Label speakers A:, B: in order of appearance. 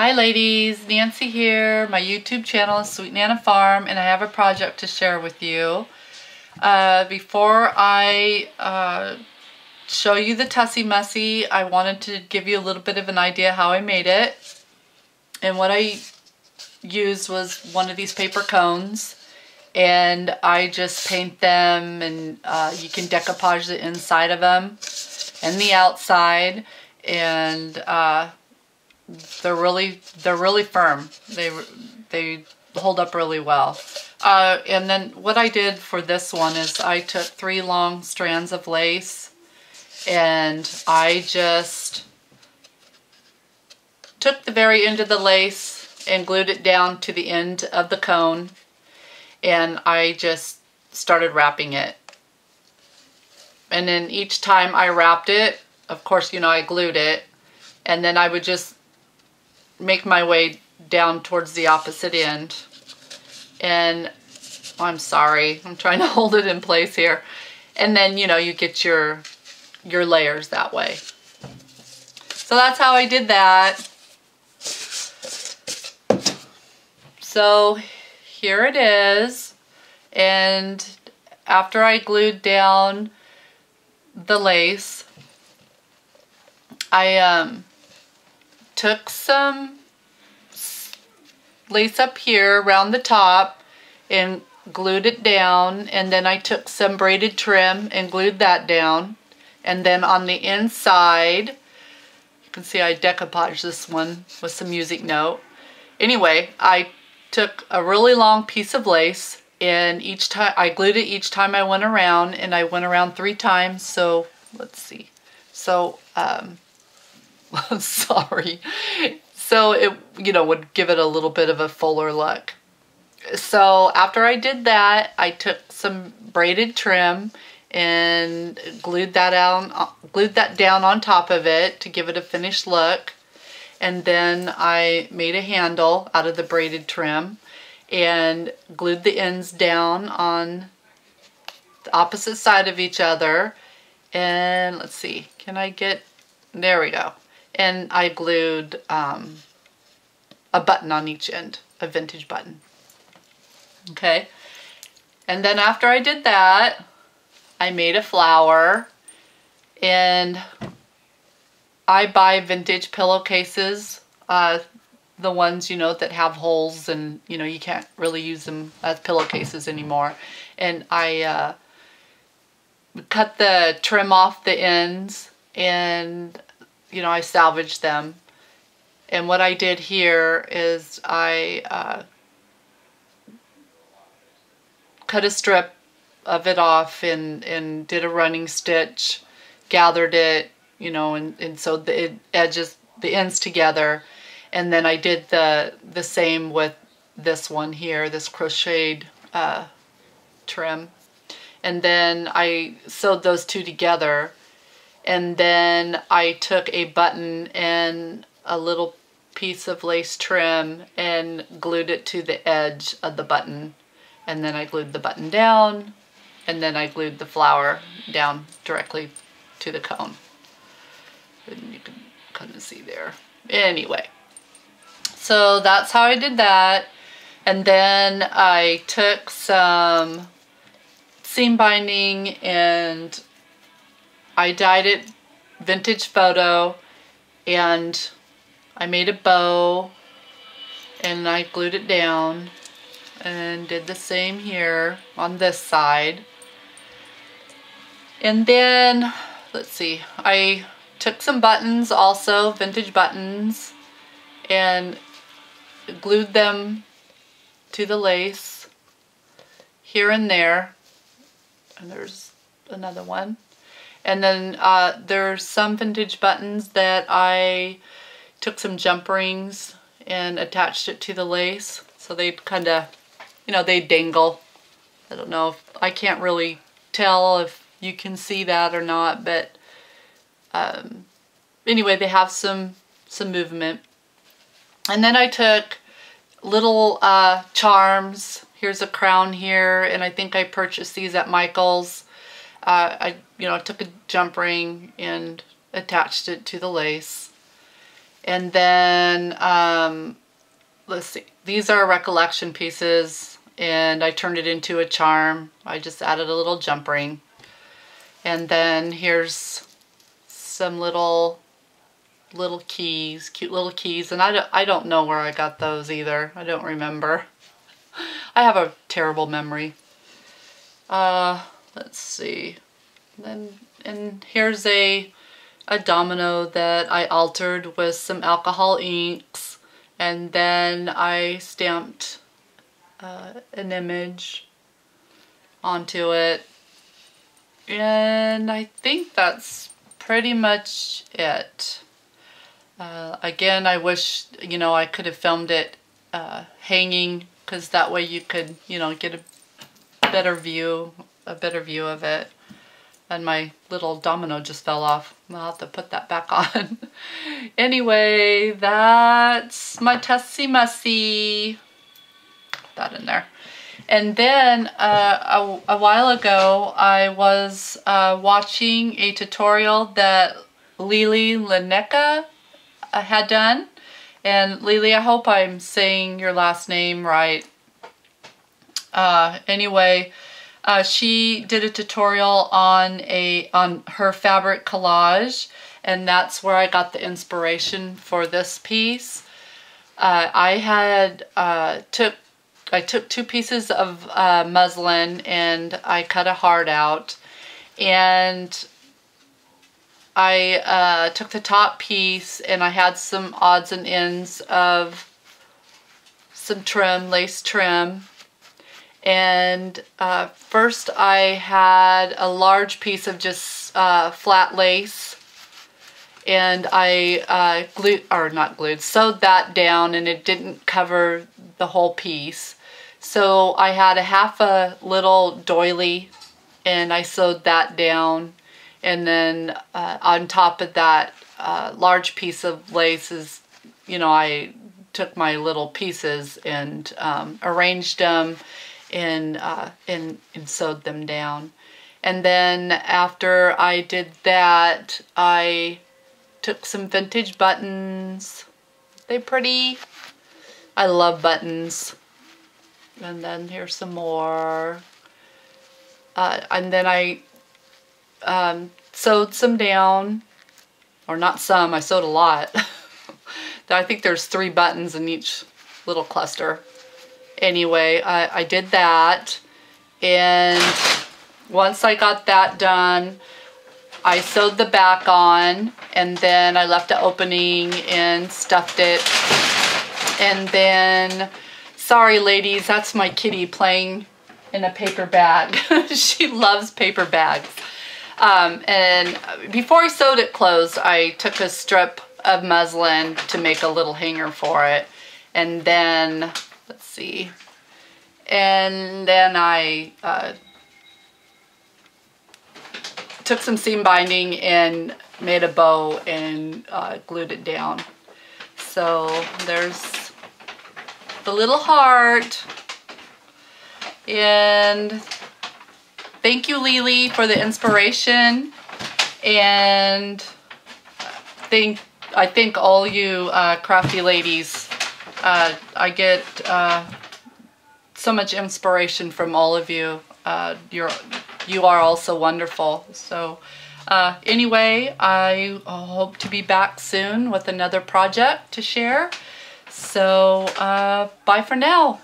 A: Hi ladies, Nancy here. My YouTube channel is Sweet Nana Farm and I have a project to share with you. Before I show you the Tussie Mussie, I wanted to give you a little bit of an idea how I made it. And what I used was one of these paper cones, and I just paint them, and you can decoupage the inside of them and the outside, and they're really firm. They hold up really well. And then what I did for this one is I took 3 long strands of lace, and I just took the very end of the lace and glued it down to the end of the cone, and I just started wrapping it. And then each time I wrapped it, of course, you know, I glued it, and then I would just make my way down towards the opposite end. And I'm sorry, I'm trying to hold it in place here. And then, you know, you get your layers that way. So that's how I did that. So here it is. And after I glued down the lace, I took some lace up here around the top and glued it down, and then I took some braided trim and glued that down, and then on the inside, you can see I decoupaged this one with some music note. Anyway, I took a really long piece of lace, and each time I glued it each time I went around, and I went around 3 times. So let's see, so sorry. So it, you know, would give it a little bit of a fuller look. So after I did that, I took some braided trim and glued that down on top of it to give it a finished look. And then I made a handle out of the braided trim and glued the ends down on the opposite side of each other. And let's see, can I get, there we go. And I glued a button on each end, a vintage button. Okay. And then after I did that, I made a flower, and I buy vintage pillowcases, the ones, you know, that have holes and, you know, you can't really use them as pillowcases anymore. And I cut the trim off the ends, and you know, I salvaged them. And what I did here is I cut a strip of it off and did a running stitch, gathered it, you know, and sewed the edges, the ends together. And then I did the same with this one here, this crocheted trim. And then I sewed those 2 together. And then I took a button and a little piece of lace trim and glued it to the edge of the button. And then I glued the button down, and then I glued the flower down directly to the cone. And you can kind of see there. Anyway, so that's how I did that. And then I took some seam binding and I dyed it vintage photo, and I made a bow and I glued it down and did the same here on this side. And then, let's see, I took some buttons also, vintage buttons, and glued them to the lace here and there. And there's another one. And then there's some vintage buttons that I took some jump rings and attached it to the lace. So they'd kind of, you know, they dangle. I don't know if, I can't really tell if you can see that or not, but anyway, they have some movement. And then I took little charms. Here's a crown here, and I think I purchased these at Michael's. You know, I took a jump ring and attached it to the lace. And then, let's see, these are recollection pieces, and I turned it into a charm. I just added a little jump ring. And then here's some little keys, cute little keys, and I don't know where I got those either. I don't remember. I have a terrible memory. Let's see. And here's a domino that I altered with some alcohol inks, and then I stamped an image onto it. And I think that's pretty much it. Again, I wish, you know, I could have filmed it hanging, because that way you could, you know, get a better view of it. And my little domino just fell off. I'll have to put that back on. Anyway, that's my Tussie Mussie. Put that in there. And then a while ago, I was watching a tutorial that Lily Lineca had done. And Lily, I hope I'm saying your last name right. Anyway, she did a tutorial on her fabric collage, and that's where I got the inspiration for this piece. I took 2 pieces of muslin and I cut a heart out, and I took the top piece and I had some odds and ends of some trim, lace trim. And first I had a large piece of just flat lace, and I sewed that down, and it didn't cover the whole piece. So I had a half a little doily, and I sewed that down. And then on top of that large piece of lace is, you know, I took my little pieces and arranged them and sewed them down. And then after I did that, I took some vintage buttons. They're pretty. I love buttons. And then here's some more. And then I sewed some down, or not some, I sewed a lot. I think there's 3 buttons in each little cluster. Anyway, I did that, and once I got that done, I sewed the back on, and then I left an opening and stuffed it. And then, sorry ladies, that's my kitty playing in a paper bag. She loves paper bags. And before I sewed it closed, I took a strip of muslin to make a little hanger for it. And then, let's see, and then I took some seam binding and made a bow and glued it down. So there's the little heart. And thank you, Lily, for the inspiration. And I thank all you crafty ladies. I get so much inspiration from all of you. You are also wonderful. So anyway, I hope to be back soon with another project to share. So bye for now.